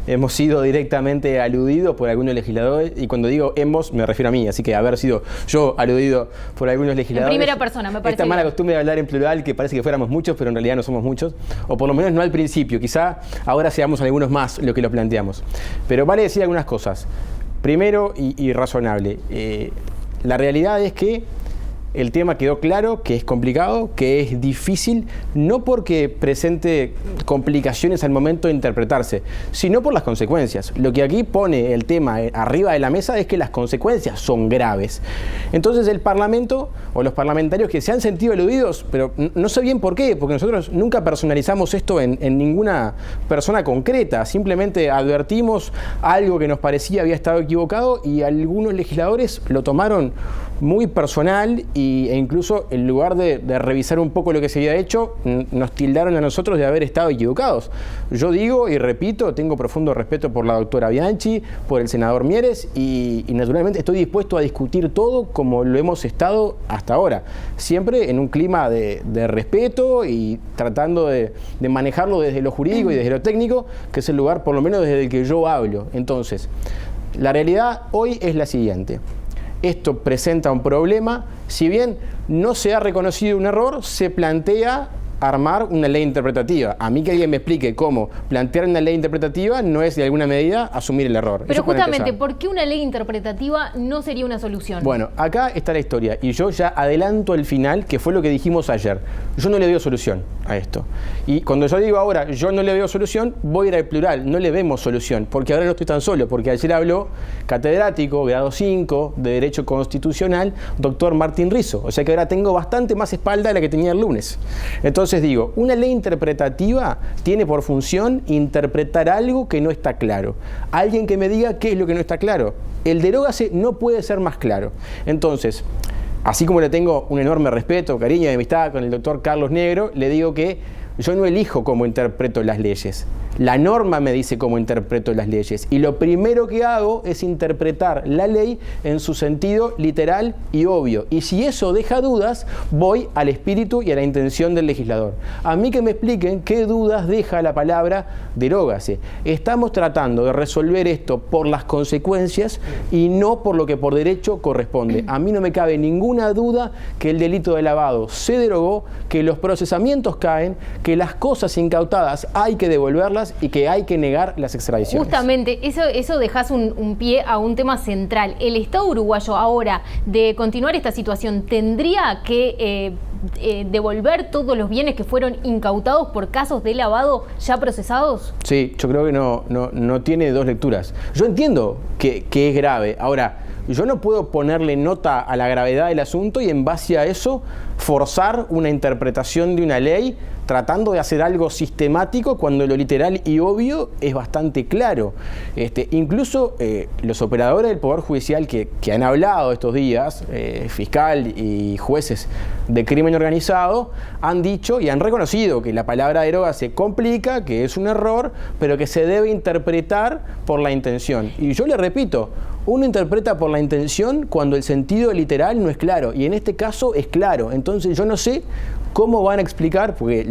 hemos sido directamente aludidos por algunos legisladores, y cuando digo hemos, me refiero a mí, así que haber sido yo aludido por algunos legisladores. En primera persona, me parece. Esta mala costumbre de hablar en plural, que parece que fuéramos muchos, pero en realidad no somos muchos, o por lo menos no al principio, quizá ahora seamos algunos más lo que lo planteamos. Pero vale decir algunas cosas. Primero, y razonable, la realidad es que el tema quedó claro, que es complicado, que es difícil, no porque presente complicaciones al momento de interpretarse, sino por las consecuencias. Lo que aquí pone el tema arriba de la mesa es que las consecuencias son graves. Entonces el Parlamento, o los parlamentarios que se han sentido eludidos, pero no sé bien por qué, porque nosotros nunca personalizamos esto en ninguna persona concreta, simplemente advertimos algo que nos parecía había estado equivocado y algunos legisladores lo tomaron muy personal e incluso en lugar de revisar un poco lo que se había hecho, nos tildaron a nosotros de haber estado equivocados. Yo digo y repito, tengo profundo respeto por la doctora Bianchi, por el senador Mieres y naturalmente estoy dispuesto a discutir todo como lo hemos estado hasta ahora, siempre en un clima de respeto y tratando de manejarlo desde lo jurídico y desde lo técnico, que es el lugar por lo menos desde el que yo hablo. Entonces, la realidad hoy es la siguiente. Esto presenta un problema, si bien no se ha reconocido un error, se plantea armar una ley interpretativa. A mí que alguien me explique cómo plantear una ley interpretativa no es de alguna medida asumir el error. Pero justamente, ¿por qué una ley interpretativa no sería una solución? Bueno, acá está la historia y yo ya adelanto el final, que fue lo que dijimos ayer. Yo no le veo solución a esto. Y cuando yo digo ahora, yo no le veo solución, voy a ir al plural, no le vemos solución, porque ahora no estoy tan solo, porque ayer habló catedrático, grado 5, de Derecho Constitucional, doctor Martín Rizzo. O sea que ahora tengo bastante más espalda de la que tenía el lunes. Entonces digo, una ley interpretativa tiene por función interpretar algo que no está claro. Alguien que me diga qué es lo que no está claro. El derógase no puede ser más claro. Entonces, así como le tengo un enorme respeto, cariño y amistad con el doctor Carlos Negro, le digo que yo no elijo cómo interpreto las leyes. La norma me dice cómo interpreto las leyes y lo primero que hago es interpretar la ley en su sentido literal y obvio. Y si eso deja dudas, voy al espíritu y a la intención del legislador. A mí que me expliquen qué dudas deja la palabra derógase. Estamos tratando de resolver esto por las consecuencias y no por lo que por derecho corresponde. A mí no me cabe ninguna duda que el delito de lavado se derogó, que los procesamientos caen, que las cosas incautadas hay que devolverlas y que hay que negar las extradiciones. Justamente, eso dejas un pie a un tema central. El Estado uruguayo ahora, de continuar esta situación, ¿tendría que devolver todos los bienes que fueron incautados por casos de lavado ya procesados? Sí, yo creo que no tiene dos lecturas. Yo entiendo que es grave. Ahora, yo no puedo ponerle nota a la gravedad del asunto y en base a eso forzar una interpretación de una ley tratando de hacer algo sistemático cuando lo literal y obvio es bastante claro. Incluso los operadores del Poder Judicial que han hablado estos días, fiscal y jueces de crimen organizado, han dicho y han reconocido que la palabra deroga se complica, que es un error, pero que se debe interpretar por la intención. Y yo le repito, uno interpreta por la intención cuando el sentido literal no es claro, y en este caso es claro. Entonces yo no sé cómo van a explicar, porque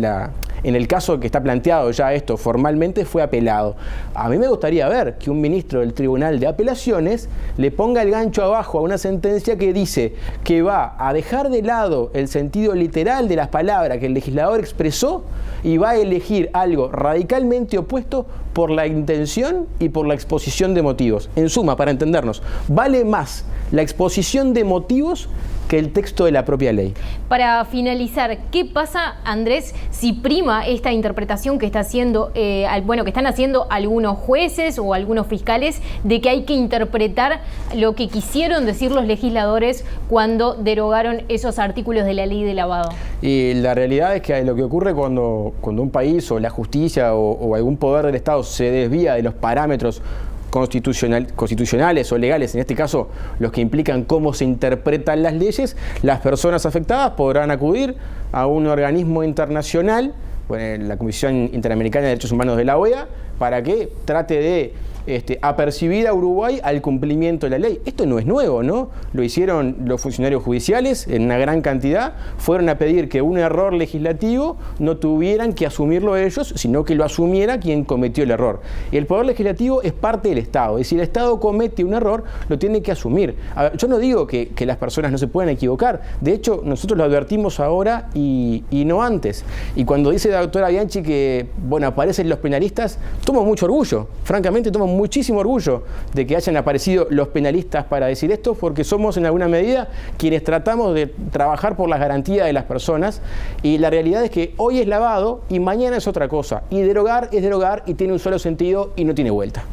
en el caso que está planteado ya esto formalmente fue apelado. A mí me gustaría ver que un ministro del Tribunal de Apelaciones le ponga el gancho abajo a una sentencia que dice que va a dejar de lado el sentido literal de las palabras que el legislador expresó y va a elegir algo radicalmente opuesto por la intención y por la exposición de motivos. En suma, para entendernos, vale más la exposición de motivos que el texto de la propia ley. Para finalizar, ¿qué pasa, Andrés, si prima esta interpretación que está haciendo, que están haciendo algunos jueces o algunos fiscales de que hay que interpretar lo que quisieron decir los legisladores cuando derogaron esos artículos de la ley de lavado? Y la realidad es que lo que ocurre cuando un país o la justicia o algún poder del Estado se desvía de los parámetros constitucionales o legales, en este caso los que implican cómo se interpretan las leyes, las personas afectadas podrán acudir a un organismo internacional, la Comisión Interamericana de Derechos Humanos de la OEA, para que trate de apercibir a Uruguay al cumplimiento de la ley. Esto no es nuevo, ¿no? Lo hicieron los funcionarios judiciales en una gran cantidad, fueron a pedir que un error legislativo no tuvieran que asumirlo ellos, sino que lo asumiera quien cometió el error. Y el Poder Legislativo es parte del Estado, es decir, el Estado comete un error, lo tiene que asumir. A ver, yo no digo que las personas no se puedan equivocar, de hecho, nosotros lo advertimos ahora y no antes. Y cuando dice la doctora Bianchi que, bueno, aparecen los penalistas, tomo mucho orgullo, francamente tomo muchísimo orgullo de que hayan aparecido los penalistas para decir esto, porque somos en alguna medida quienes tratamos de trabajar por las garantías de las personas, y la realidad es que hoy es lavado y mañana es otra cosa, y derogar es derogar y tiene un solo sentido y no tiene vuelta.